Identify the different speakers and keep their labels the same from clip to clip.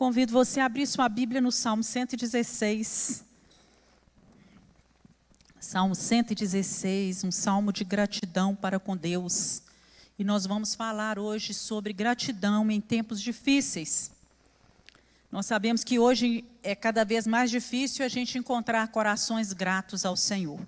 Speaker 1: convido você a abrir sua Bíblia no Salmo 116. Salmo 116, um salmo de gratidão para com Deus. E nós vamos falar hoje sobre gratidão em tempos difíceis. Nós sabemos que hoje é cada vez mais difícil a gente encontrar corações gratos ao Senhor.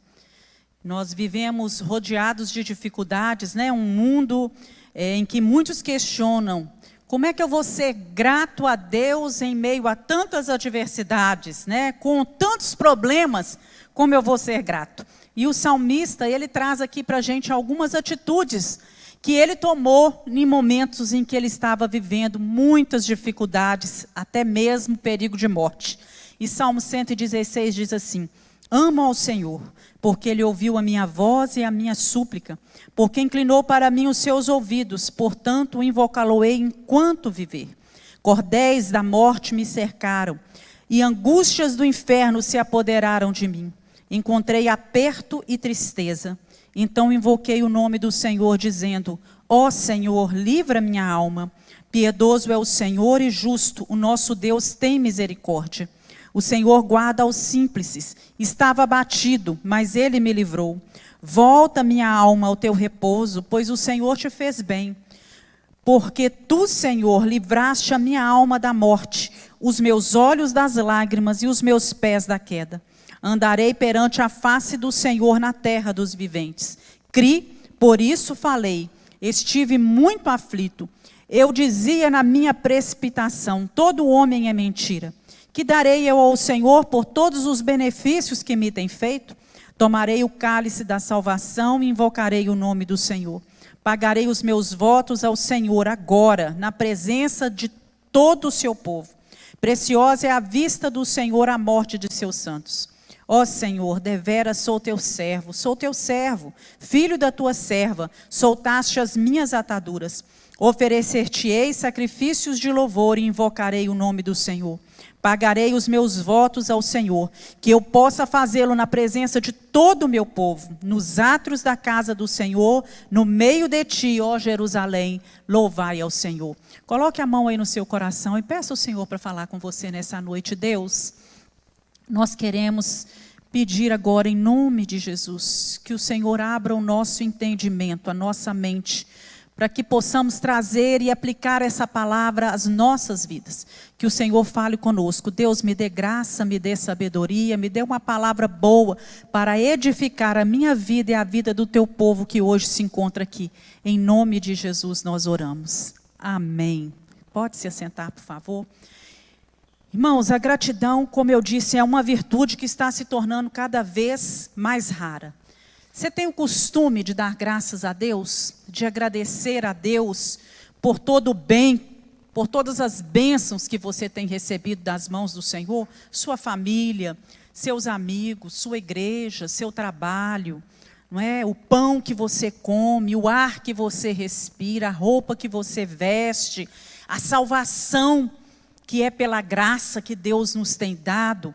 Speaker 1: Nós vivemos rodeados de dificuldades, né? Um mundo em que muitos questionam: como é que eu vou ser grato a Deus em meio a tantas adversidades, né? Com tantos problemas, como eu vou ser grato? E o salmista, ele traz aqui para a gente algumas atitudes que ele tomou em momentos em que ele estava vivendo muitas dificuldades, até mesmo perigo de morte. E Salmo 116 diz assim: amo ao Senhor, porque Ele ouviu a minha voz e a minha súplica, porque inclinou para mim os seus ouvidos, portanto o invocá-lo-ei enquanto viver. Cordéis da morte me cercaram, e angústias do inferno se apoderaram de mim. Encontrei aperto e tristeza. Então invoquei o nome do Senhor, dizendo: ó Senhor, livra minha alma. Piedoso é o Senhor e justo, o nosso Deus tem misericórdia. O Senhor guarda aos simples. Estava abatido, mas Ele me livrou. Volta minha alma ao teu repouso, pois o Senhor te fez bem. Porque tu, Senhor, livraste a minha alma da morte, os meus olhos das lágrimas e os meus pés da queda. Andarei perante a face do Senhor na terra dos viventes. Cri, por isso falei. Estive muito aflito. Eu dizia na minha precipitação: todo homem é mentira. Que darei eu ao Senhor por todos os benefícios que me tem feito? Tomarei o cálice da salvação e invocarei o nome do Senhor. Pagarei os meus votos ao Senhor agora, na presença de todo o seu povo. Preciosa é a vista do Senhor a morte de seus santos. Ó Senhor, deveras sou teu servo, filho da tua serva, soltaste as minhas ataduras. Oferecer-te-ei sacrifícios de louvor e invocarei o nome do Senhor. Pagarei os meus votos ao Senhor, que eu possa fazê-lo na presença de todo o meu povo, nos átrios da casa do Senhor, no meio de ti, ó Jerusalém, louvai ao Senhor. Coloque a mão aí no seu coração e peça ao Senhor para falar com você nessa noite. Deus, nós queremos pedir agora, em nome de Jesus, que o Senhor abra o nosso entendimento, a nossa mente, para que possamos trazer e aplicar essa palavra às nossas vidas. Que o Senhor fale conosco. Deus, me dê graça, me dê sabedoria, me dê uma palavra boa para edificar a minha vida e a vida do teu povo que hoje se encontra aqui. Em nome de Jesus nós oramos. Amém. Pode se assentar, por favor. Irmãos, a gratidão, como eu disse, é uma virtude que está se tornando cada vez mais rara. Você tem o costume de dar graças a Deus, de agradecer a Deus por todo o bem, por todas as bênçãos que você tem recebido das mãos do Senhor? Sua família, seus amigos, sua igreja, seu trabalho, não é? O pão que você come, o ar que você respira, a roupa que você veste, a salvação que é pela graça que Deus nos tem dado.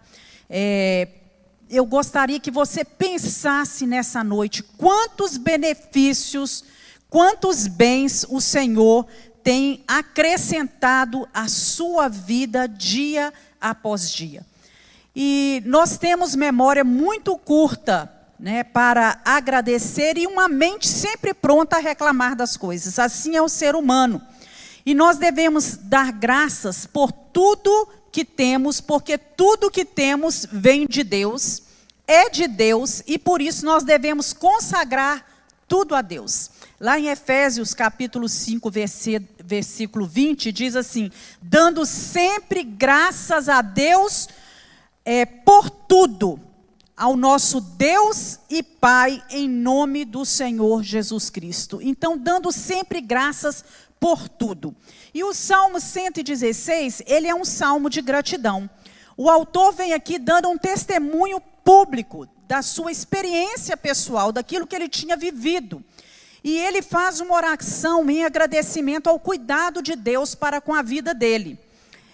Speaker 1: Eu gostaria que você pensasse nessa noite quantos benefícios, quantos bens o Senhor tem acrescentado à sua vida dia após dia. E nós temos memória muito curta, né, para agradecer e uma mente sempre pronta a reclamar das coisas. Assim é o ser humano. E nós devemos dar graças por tudo que temos, porque tudo que temos vem de Deus, é de Deus, e por isso nós devemos consagrar tudo a Deus. Lá em Efésios capítulo 5, versículo 20, diz assim: dando sempre graças a Deus por tudo, ao nosso Deus e Pai, em nome do Senhor Jesus Cristo. Então, dando sempre graças por tudo. E o Salmo 116, ele é um salmo de gratidão. O autor vem aqui dando um testemunho público da sua experiência pessoal, daquilo que ele tinha vivido. E ele faz uma oração em agradecimento ao cuidado de Deus para com a vida dele.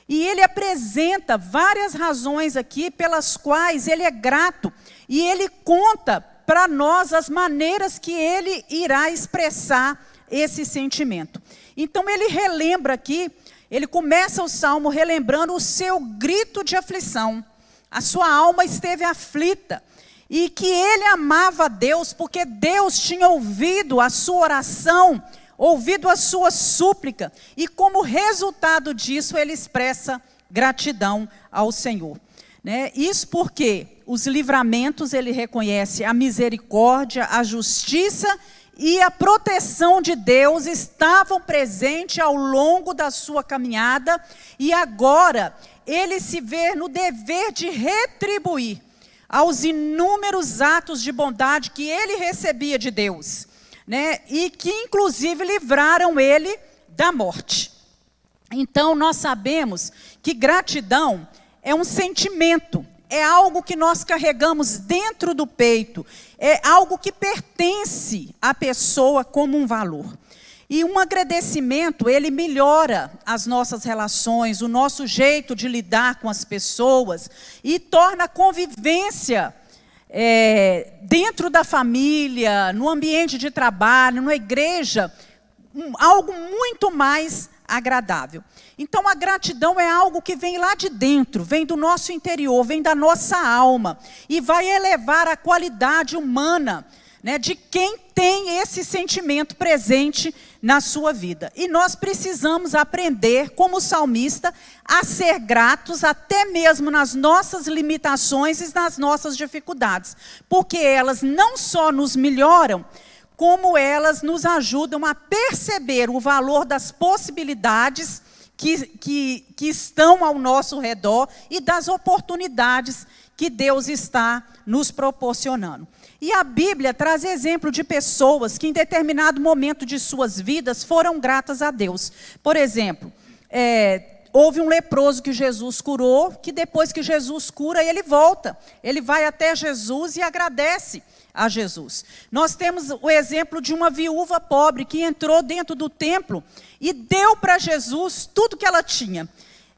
Speaker 1: E ele apresenta várias razões aqui pelas quais ele é grato. E ele conta para nós as maneiras que ele irá expressar esse sentimento. Então ele relembra aqui ele começa o salmo relembrando o seu grito de aflição. A sua alma esteve aflita. E que ele amava a Deus, porque Deus tinha ouvido a sua oração, ouvido a sua súplica. E como resultado disso, ele expressa gratidão ao Senhor. Isso porque os livramentos, ele reconhece a misericórdia, a justiça e a proteção de Deus estavam presentes ao longo da sua caminhada. E agora, ele se vê no dever de retribuir aos inúmeros atos de bondade que ele recebia de Deus, e que inclusive livraram ele da morte. Então nós sabemos que gratidão é um sentimento, é algo que nós carregamos dentro do peito, é algo que pertence à pessoa como um valor. E um agradecimento, ele melhora as nossas relações, o nosso jeito de lidar com as pessoas e torna a convivência dentro da família, no ambiente de trabalho, na igreja, algo muito mais agradável. Então a gratidão é algo que vem lá de dentro, vem do nosso interior, vem da nossa alma e vai elevar a qualidade humana, de quem tem esse sentimento presente na sua vida. E nós precisamos aprender, como salmista, a ser gratos até mesmo nas nossas limitações e nas nossas dificuldades. Porque elas não só nos melhoram, como elas nos ajudam a perceber o valor das possibilidades que estão ao nosso redor e das oportunidades que Deus está nos proporcionando. E a Bíblia traz exemplo de pessoas que em determinado momento de suas vidas foram gratas a Deus. Por exemplo, houve um leproso que Jesus curou, que depois que Jesus cura, ele volta. Ele vai até Jesus e agradece a Jesus. Nós temos o exemplo de uma viúva pobre que entrou dentro do templo e deu para Jesus tudo que ela tinha.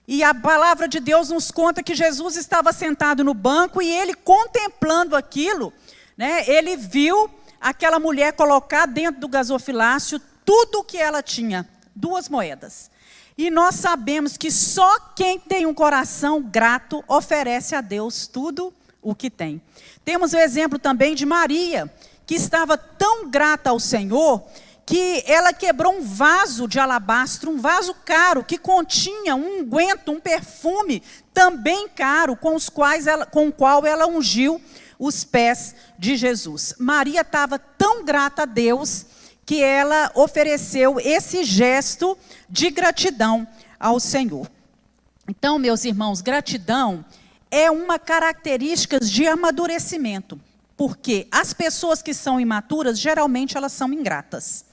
Speaker 1: E a palavra de Deus nos conta que Jesus estava sentado no banco e ele, contemplando aquilo, ele viu aquela mulher colocar dentro do gasofilácio tudo o que ela tinha, 2 moedas. E nós sabemos que só quem tem um coração grato oferece a Deus tudo o que tem. Temos o exemplo também de Maria, que estava tão grata ao Senhor, que ela quebrou um vaso de alabastro, um vaso caro, que continha um unguento, um perfume também caro, com o qual ela ungiu os pés de Jesus. Maria estava tão grata a Deus que ela ofereceu esse gesto de gratidão ao Senhor. Então, meus irmãos, gratidão é uma característica de amadurecimento, porque as pessoas que são imaturas, geralmente elas são ingratas.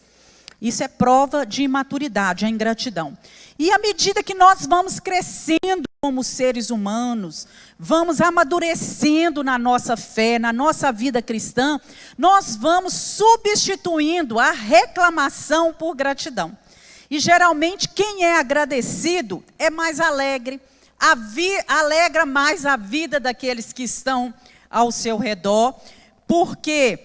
Speaker 1: Isso é prova de imaturidade, a ingratidão. E à medida que nós vamos crescendo como seres humanos, vamos amadurecendo na nossa fé, na nossa vida cristã, nós vamos substituindo a reclamação por gratidão. E geralmente quem é agradecido é mais alegre, alegra mais a vida daqueles que estão ao seu redor, porque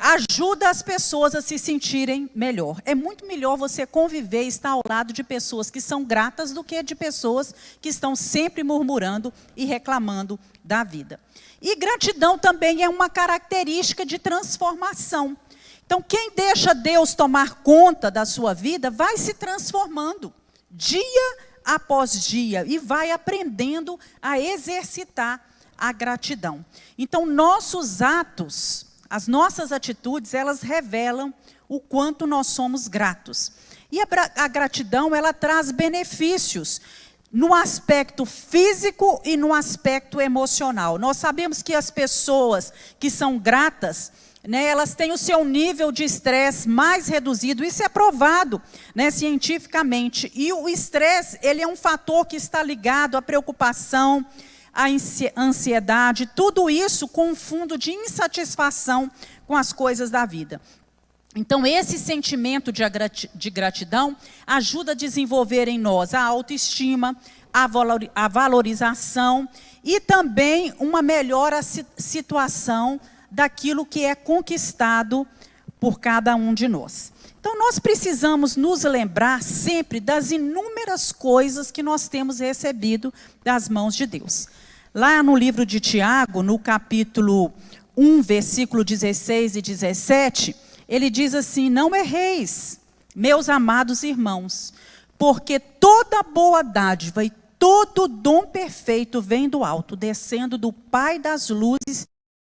Speaker 1: ajuda as pessoas a se sentirem melhor. É muito melhor você conviver e estar ao lado de pessoas que são gratas do que de pessoas que estão sempre murmurando e reclamando da vida. E gratidão também é uma característica de transformação. Então, quem deixa Deus tomar conta da sua vida vai se transformando dia após dia e vai aprendendo a exercitar a gratidão. Então, nossos atos, as nossas atitudes, elas revelam o quanto nós somos gratos. E a gratidão, ela traz benefícios no aspecto físico e no aspecto emocional. Nós sabemos que as pessoas que são gratas, elas têm o seu nível de estresse mais reduzido. Isso é provado, cientificamente. E o estresse, ele é um fator que está ligado à preocupação, a ansiedade, tudo isso com um fundo de insatisfação com as coisas da vida. Então, esse sentimento de gratidão ajuda a desenvolver em nós a autoestima, a valorização e também uma melhor situação daquilo que é conquistado por cada um de nós. Então, nós precisamos nos lembrar sempre das inúmeras coisas que nós temos recebido das mãos de Deus. Lá no livro de Tiago, no capítulo 1, versículo 16 e 17, ele diz assim: não erreis, meus amados irmãos, porque toda boa dádiva e todo dom perfeito vem do alto, descendo do Pai das luzes,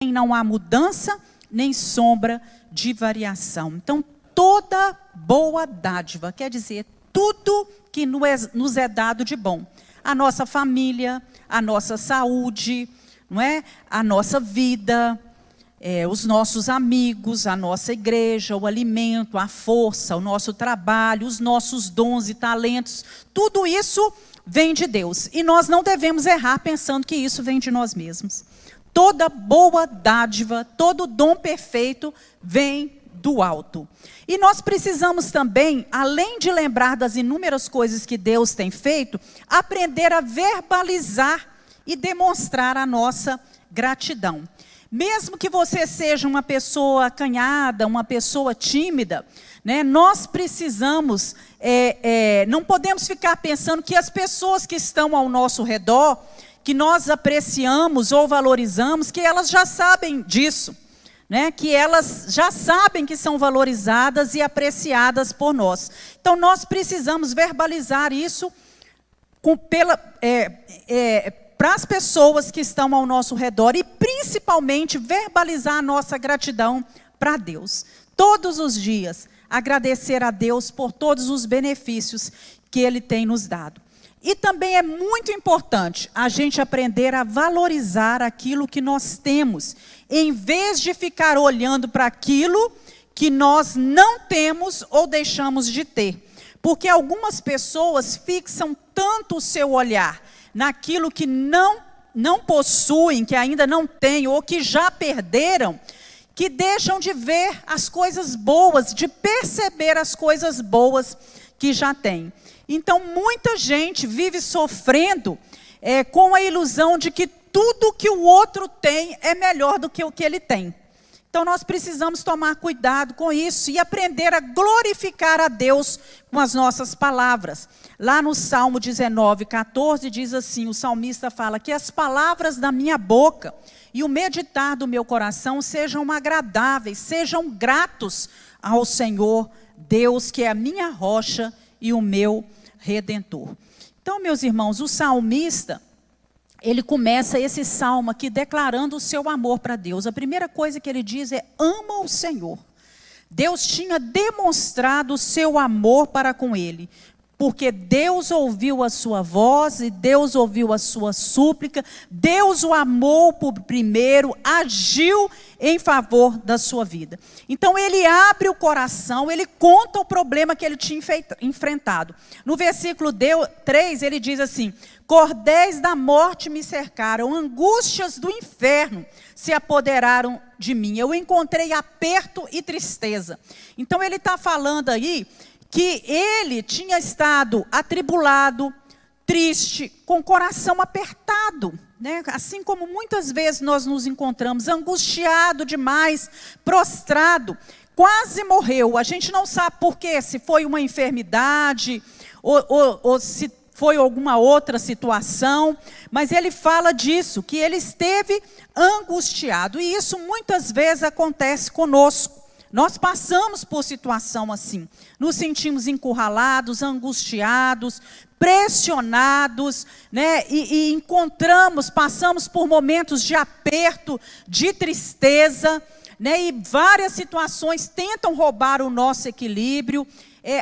Speaker 1: em não há mudança nem sombra de variação. Então, toda boa dádiva, quer dizer, tudo que nos é dado de bom. A nossa família, a nossa saúde, não é? A nossa vida, os nossos amigos, a nossa igreja, o alimento, a força, o nosso trabalho, os nossos dons e talentos, tudo isso vem de Deus. E nós não devemos errar pensando que isso vem de nós mesmos. Toda boa dádiva, todo dom perfeito vem do alto. E nós precisamos também, além de lembrar das inúmeras coisas que Deus tem feito, aprender a verbalizar e demonstrar a nossa gratidão. Mesmo que você seja uma pessoa acanhada, uma pessoa tímida, né, nós precisamos, não podemos ficar pensando que as pessoas que estão ao nosso redor, que nós apreciamos ou valorizamos, que elas já sabem disso. Né, que elas já sabem que são valorizadas e apreciadas por nós. Então, nós precisamos verbalizar isso para as pessoas que estão ao nosso redor e, principalmente, verbalizar a nossa gratidão para Deus. Todos os dias, agradecer a Deus por todos os benefícios que Ele tem nos dado. E também é muito importante a gente aprender a valorizar aquilo que nós temos, em vez de ficar olhando para aquilo que nós não temos ou deixamos de ter. Porque algumas pessoas fixam tanto o seu olhar naquilo que não possuem, que ainda não têm ou que já perderam, que deixam de ver as coisas boas, de perceber as coisas boas que já têm. Então, muita gente vive sofrendo com a ilusão de que tudo que o outro tem é melhor do que o que ele tem. Então, nós precisamos tomar cuidado com isso e aprender a glorificar a Deus com as nossas palavras. Lá no Salmo 19, 14, diz assim, o salmista fala que as palavras da minha boca e o meditar do meu coração sejam agradáveis, sejam gratos ao Senhor, Deus, que é a minha rocha e o meu Redentor. Então, meus irmãos, o salmista, ele começa esse salmo aqui declarando o seu amor para Deus. A primeira coisa que ele diz é: ama o Senhor. Deus tinha demonstrado o seu amor para com ele, porque Deus ouviu a sua voz e Deus ouviu a sua súplica, Deus o amou por primeiro, agiu em favor da sua vida. Então ele abre o coração, ele conta o problema que ele tinha enfrentado. No versículo 3 ele diz assim: cordéis da morte me cercaram, angústias do inferno se apoderaram de mim. Eu encontrei aperto e tristeza. Então ele está falando aí que ele tinha estado atribulado, triste, com o coração apertado, né? Assim como muitas vezes nós nos encontramos, angustiado demais, prostrado, quase morreu. A gente não sabe por quê, se foi uma enfermidade ou se foi alguma outra situação, mas ele fala disso, que ele esteve angustiado, e isso muitas vezes acontece conosco. Nós passamos por situação assim, nos sentimos encurralados, angustiados, pressionados, né? E passamos por momentos de aperto, de tristeza, né? E várias situações tentam roubar o nosso equilíbrio,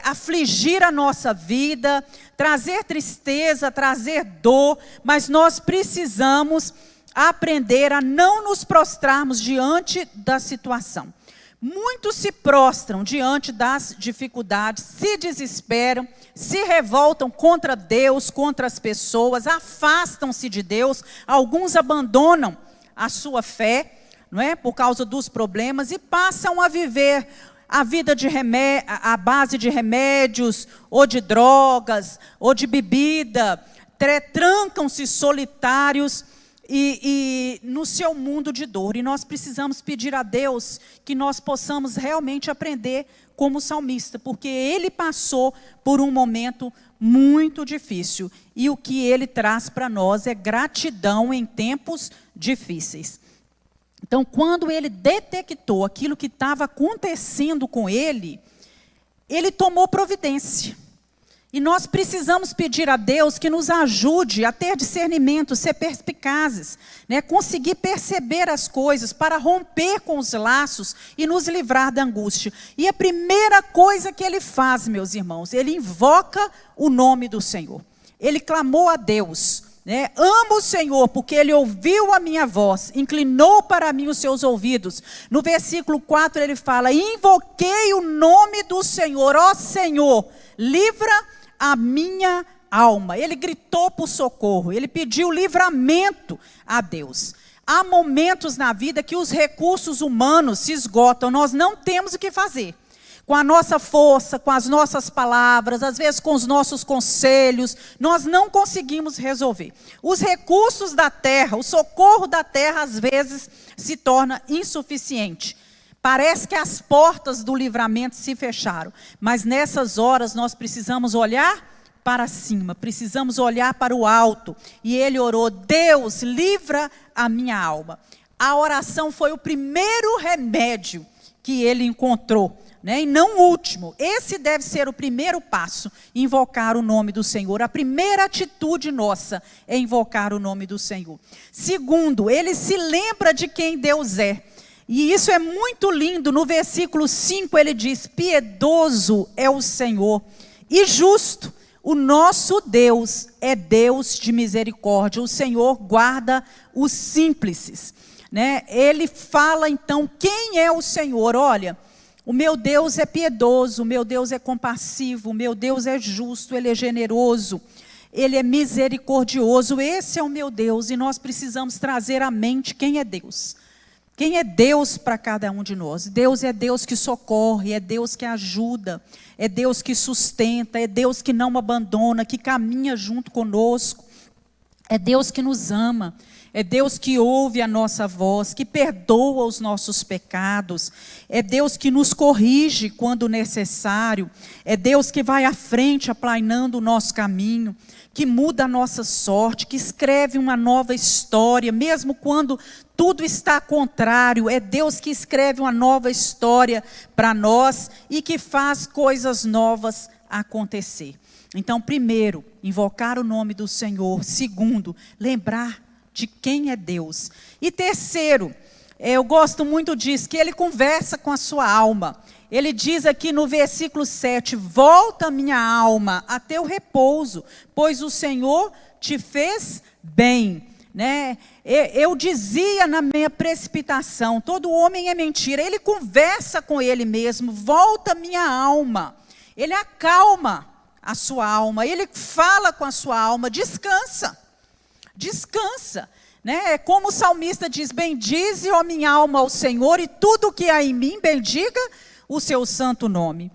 Speaker 1: afligir a nossa vida, trazer tristeza, trazer dor, mas nós precisamos aprender a não nos prostrarmos diante da situação. Muitos se prostram diante das dificuldades, se desesperam, se revoltam contra Deus, contra as pessoas, afastam-se de Deus, alguns abandonam a sua fé, não é? Por causa dos problemas, e passam a viver a vida à base de remédios, ou de drogas, ou de bebida, trancam-se solitários e no seu mundo de dor. E nós precisamos pedir a Deus que nós possamos realmente aprender como salmista, porque ele passou por um momento muito difícil. E o que ele traz para nós é gratidão em tempos difíceis. Então, quando ele detectou aquilo que estava acontecendo com ele, ele tomou providência. E nós precisamos pedir a Deus que nos ajude a ter discernimento, ser perspicazes, né? Conseguir perceber as coisas para romper com os laços e nos livrar da angústia. E a primeira coisa que ele faz, meus irmãos, ele invoca o nome do Senhor. Ele clamou a Deus, né? Amo o Senhor porque ele ouviu a minha voz, inclinou para mim os seus ouvidos. No versículo 4 ele fala: invoquei o nome do Senhor, ó Senhor, livra a minha alma. Ele gritou por socorro, ele pediu livramento a Deus. Há momentos na vida que os recursos humanos se esgotam, nós não temos o que fazer. Com a nossa força, com as nossas palavras, às vezes com os nossos conselhos, nós não conseguimos resolver. Os recursos da terra, o socorro da terra, às vezes, se torna insuficiente. Parece que as portas do livramento se fecharam. Mas nessas horas nós precisamos olhar para cima, precisamos olhar para o alto. E ele orou: Deus, livra a minha alma. A oração foi o primeiro remédio que ele encontrou, né? E não o último. Esse deve ser o primeiro passo, invocar o nome do Senhor. A primeira atitude nossa é invocar o nome do Senhor. Segundo, ele se lembra de quem Deus é. E isso é muito lindo. No versículo 5 ele diz: piedoso é o Senhor e justo. O nosso Deus é Deus de misericórdia. O Senhor guarda os simples, né? Ele fala então quem é o Senhor. Olha, o meu Deus é piedoso, o meu Deus é compassivo, o meu Deus é justo, ele é generoso, ele é misericordioso. Esse é o meu Deus. E nós precisamos trazer à mente quem é Deus. Quem é Deus para cada um de nós? Deus é Deus que socorre, é Deus que ajuda, é Deus que sustenta, é Deus que não abandona, que caminha junto conosco, é Deus que nos ama, é Deus que ouve a nossa voz, que perdoa os nossos pecados, é Deus que nos corrige quando necessário, é Deus que vai à frente aplainando o nosso caminho, que muda a nossa sorte, que escreve uma nova história, mesmo quando tudo está contrário. É Deus que escreve uma nova história para nós e que faz coisas novas acontecer. Então, primeiro, invocar o nome do Senhor. Segundo, lembrar de quem é Deus. E terceiro, eu gosto muito disso, que ele conversa com a sua alma. Ele diz aqui no versículo 7, volta minha alma a teu repouso, pois o Senhor te fez bem. Né? Eu dizia na minha precipitação, todo homem é mentira. Ele conversa com ele mesmo, volta minha alma. Ele acalma a sua alma, ele fala com a sua alma, descansa. Descansa. Né? É como o salmista diz: bendize, ó minha alma, ao Senhor, e tudo que há em mim, bendiga o seu santo nome.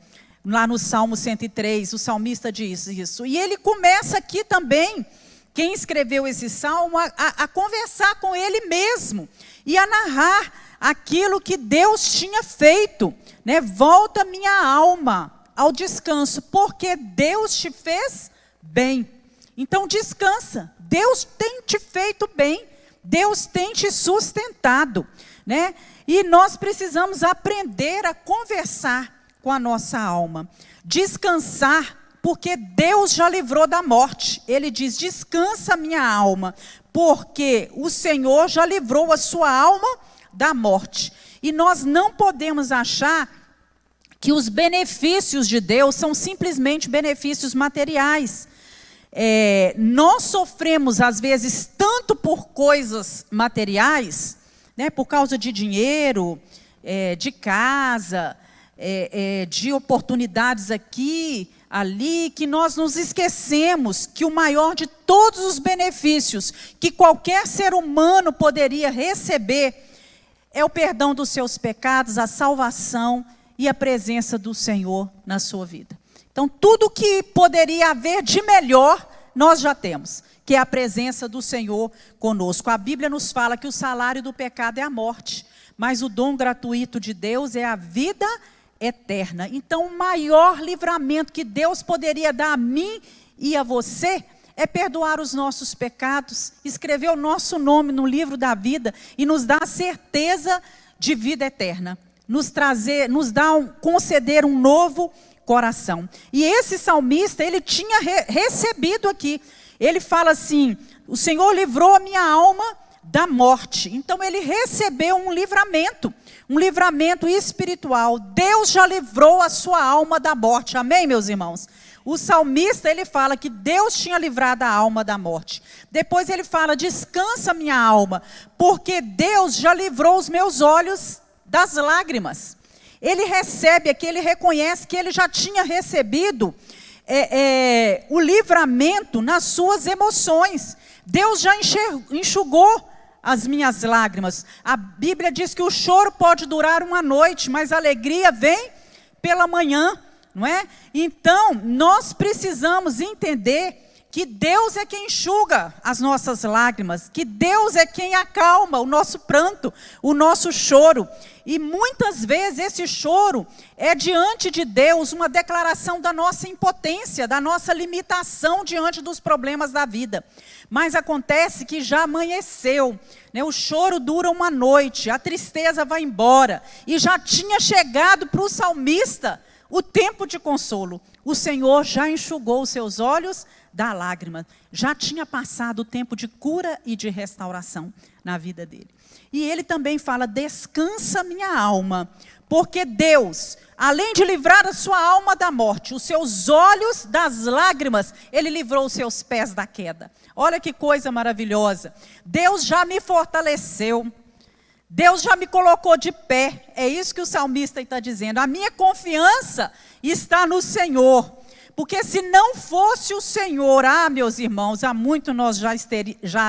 Speaker 1: Lá no Salmo 103, o salmista diz isso. E ele começa aqui também, quem escreveu esse salmo, a conversar com ele mesmo. E a narrar aquilo que Deus tinha feito. Né? Volta minha alma ao descanso, porque Deus te fez bem. Então descansa. Deus tem te feito bem. Deus tem te sustentado. Né? E nós precisamos aprender a conversar com a nossa alma. Descansar, porque Deus já livrou da morte. Ele diz: descansa minha alma, porque o Senhor já livrou a sua alma da morte. E nós não podemos achar que os benefícios de Deus são simplesmente benefícios materiais. Nós sofremos às vezes tanto por coisas materiais, né, por causa de dinheiro, de casa, de oportunidades aqui, ali, que nós nos esquecemos que o maior de todos os benefícios que qualquer ser humano poderia receber é o perdão dos seus pecados, a salvação e a presença do Senhor na sua vida. Então, tudo que poderia haver de melhor, nós já temos. que é a presença do Senhor conosco. A Bíblia nos fala que o salário do pecado é a morte, mas o dom gratuito de Deus é a vida eterna. Então, o maior livramento que Deus poderia dar a mim e a você é perdoar os nossos pecados, escrever o nosso nome no livro da vida e nos dar a certeza de vida eterna, conceder um novo coração. E esse salmista, ele tinha recebido aqui, ele fala assim: o Senhor livrou a minha alma da morte. Então ele recebeu um livramento espiritual. Deus já livrou a sua alma da morte. Amém, meus irmãos? O salmista, ele fala que Deus tinha livrado a alma da morte. Depois ele fala: descansa minha alma, porque Deus já livrou os meus olhos das lágrimas. Ele recebe aqui, ele reconhece que ele já tinha recebido o livramento nas suas emoções. Deus já enxugou as minhas lágrimas. A Bíblia diz que o choro pode durar uma noite, mas a alegria vem pela manhã, não é? Então, nós precisamos entender que Deus é quem enxuga as nossas lágrimas, que Deus é quem acalma o nosso pranto, o nosso choro. E muitas vezes esse choro é diante de Deus uma declaração da nossa impotência, da nossa limitação diante dos problemas da vida. Mas acontece que já amanheceu, né? O choro dura uma noite, a tristeza vai embora. E já tinha chegado para o salmista o tempo de consolo. O Senhor já enxugou os seus olhos da lágrima. Já tinha passado o tempo de cura e de restauração na vida dele. E ele também fala: descansa minha alma, porque Deus, além de livrar a sua alma da morte, os seus olhos das lágrimas, ele livrou os seus pés da queda. Olha que coisa maravilhosa. Deus já me fortaleceu. Deus já me colocou de pé. É isso que o salmista está dizendo. A minha confiança está no Senhor. Porque se não fosse o Senhor, meus irmãos, há muito nós já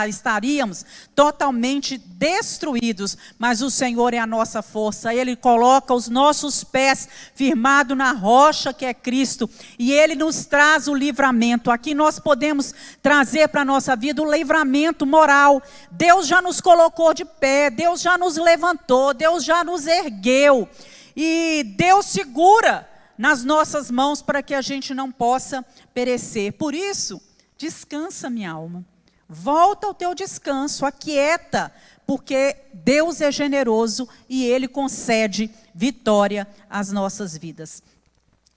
Speaker 1: estaríamos totalmente destruídos. Mas o Senhor é a nossa força. Ele coloca os nossos pés firmados na rocha que é Cristo. E Ele nos traz o livramento. Aqui nós podemos trazer para a nossa vida o livramento moral. Deus já nos colocou de pé. Deus já nos levantou. Deus já nos ergueu. E Deus segura nas nossas mãos para que a gente não possa perecer. Por isso, descansa minha alma. Volta ao teu descanso, aquieta, porque Deus é generoso e Ele concede vitória às nossas vidas.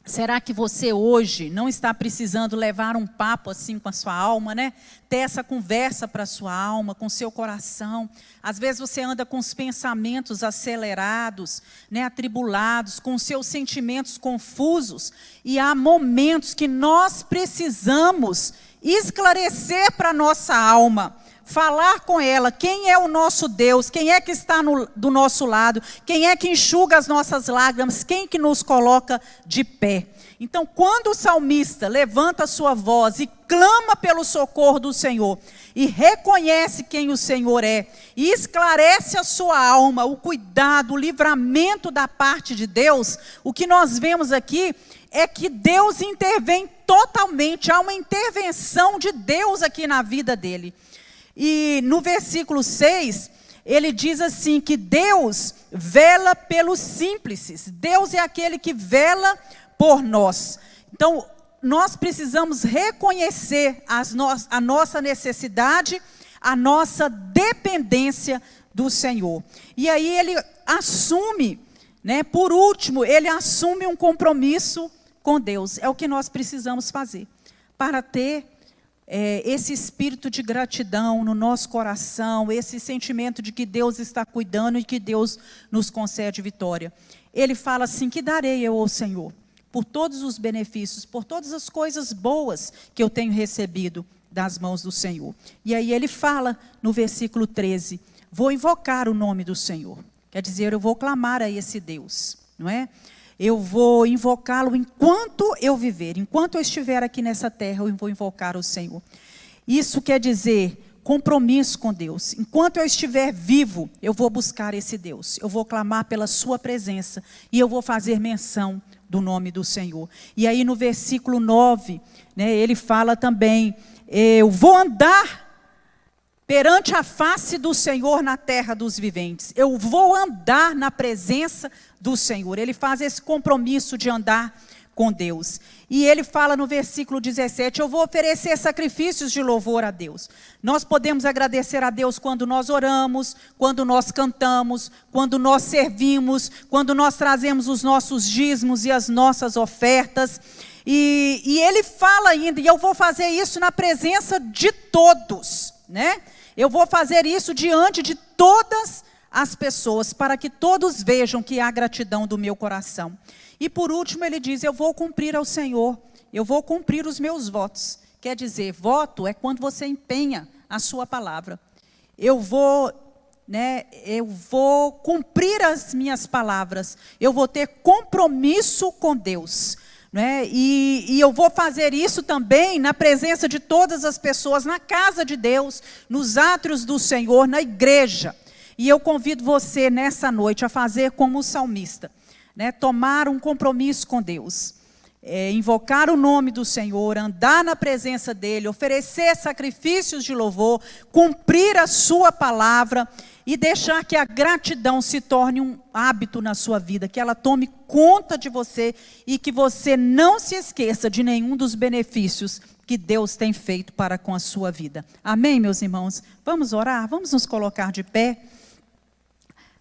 Speaker 1: Será que você hoje não está precisando levar um papo assim com a sua alma, né? Ter essa conversa para a sua alma, com o seu coração. Às vezes você anda com os pensamentos acelerados, né? Atribulados, com os seus sentimentos confusos. E há momentos que nós precisamos esclarecer para a nossa alma. Falar com ela, quem é o nosso Deus, quem é que está do nosso lado, quem é que enxuga as nossas lágrimas, quem que nos coloca de pé. Então, quando o salmista levanta a sua voz e clama pelo socorro do Senhor, e reconhece quem o Senhor é, e esclarece a sua alma, o cuidado, o livramento da parte de Deus, o que nós vemos aqui é que Deus intervém totalmente, há uma intervenção de Deus aqui na vida dele. E no versículo 6, ele diz assim, que Deus vela pelos simples. Deus é aquele que vela por nós. Então, nós precisamos reconhecer a nossa necessidade, a nossa dependência do Senhor. E aí ele assume, né, por último, ele assume um compromisso com Deus. É o que nós precisamos fazer para ter esse espírito de gratidão no nosso coração, esse sentimento de que Deus está cuidando e que Deus nos concede vitória. Ele fala assim, que darei eu ao Senhor por todos os benefícios, por todas as coisas boas que eu tenho recebido das mãos do Senhor. E aí ele fala no versículo 13, vou invocar o nome do Senhor. Quer dizer, eu vou clamar a esse Deus, não é? Eu vou invocá-lo enquanto eu viver, enquanto eu estiver aqui nessa terra, eu vou invocar o Senhor. Isso quer dizer compromisso com Deus. Enquanto eu estiver vivo, eu vou buscar esse Deus. Eu vou clamar pela sua presença e eu vou fazer menção do nome do Senhor. E aí no versículo 9, né, ele fala também, Eu vou andar perante a face do Senhor na terra dos viventes. Eu vou andar na presença do Senhor. Ele faz esse compromisso de andar com Deus. E ele fala no versículo 17, eu vou oferecer sacrifícios de louvor a Deus. Nós podemos agradecer a Deus quando nós oramos, quando nós cantamos, quando nós servimos, quando nós trazemos os nossos dízimos e as nossas ofertas. E ele fala ainda, e eu vou fazer isso na presença de todos, né? Eu vou fazer isso diante de todas as pessoas, para que todos vejam que há gratidão do meu coração. E por último ele diz, eu vou cumprir ao Senhor, eu vou cumprir os meus votos. Quer dizer, voto é quando você empenha a sua palavra. Eu vou cumprir as minhas palavras, eu vou ter compromisso com Deus. E eu vou fazer isso também na presença de todas as pessoas, na casa de Deus, nos átrios do Senhor, na igreja. E eu convido você nessa noite a fazer como o salmista, tomar um compromisso com Deus, invocar o nome do Senhor, andar na presença dEle, oferecer sacrifícios de louvor, cumprir a sua palavra e deixar que a gratidão se torne um hábito na sua vida, que ela tome conta de você e que você não se esqueça de nenhum dos benefícios que Deus tem feito para com a sua vida. Amém, meus irmãos? Vamos orar? Vamos nos colocar de pé?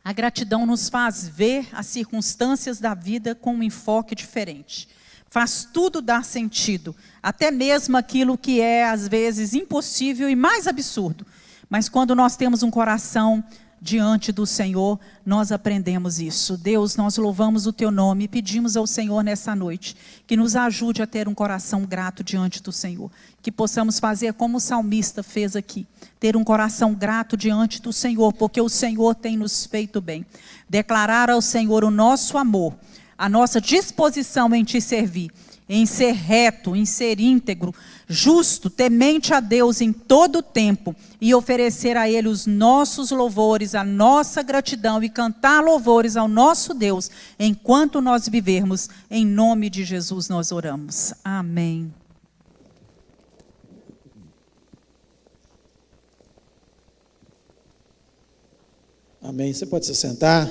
Speaker 1: A gratidão nos faz ver as circunstâncias da vida com um enfoque diferente. Faz tudo dar sentido, até mesmo aquilo que é, às vezes, impossível e mais absurdo. Mas quando nós temos um coração diante do Senhor, nós aprendemos isso. Deus, nós louvamos o Teu nome e pedimos ao Senhor nessa noite, que nos ajude a ter um coração grato diante do Senhor. Que possamos fazer como o salmista fez aqui, ter um coração grato diante do Senhor, porque o Senhor tem nos feito bem. Declarar ao Senhor o nosso amor, a nossa disposição em Te servir, em ser reto, em ser íntegro, justo, temente a Deus em todo o tempo e oferecer a Ele os nossos louvores, a nossa gratidão e cantar louvores ao nosso Deus enquanto nós vivermos. Em nome de Jesus nós oramos. Amém.
Speaker 2: Amém. Você pode se sentar.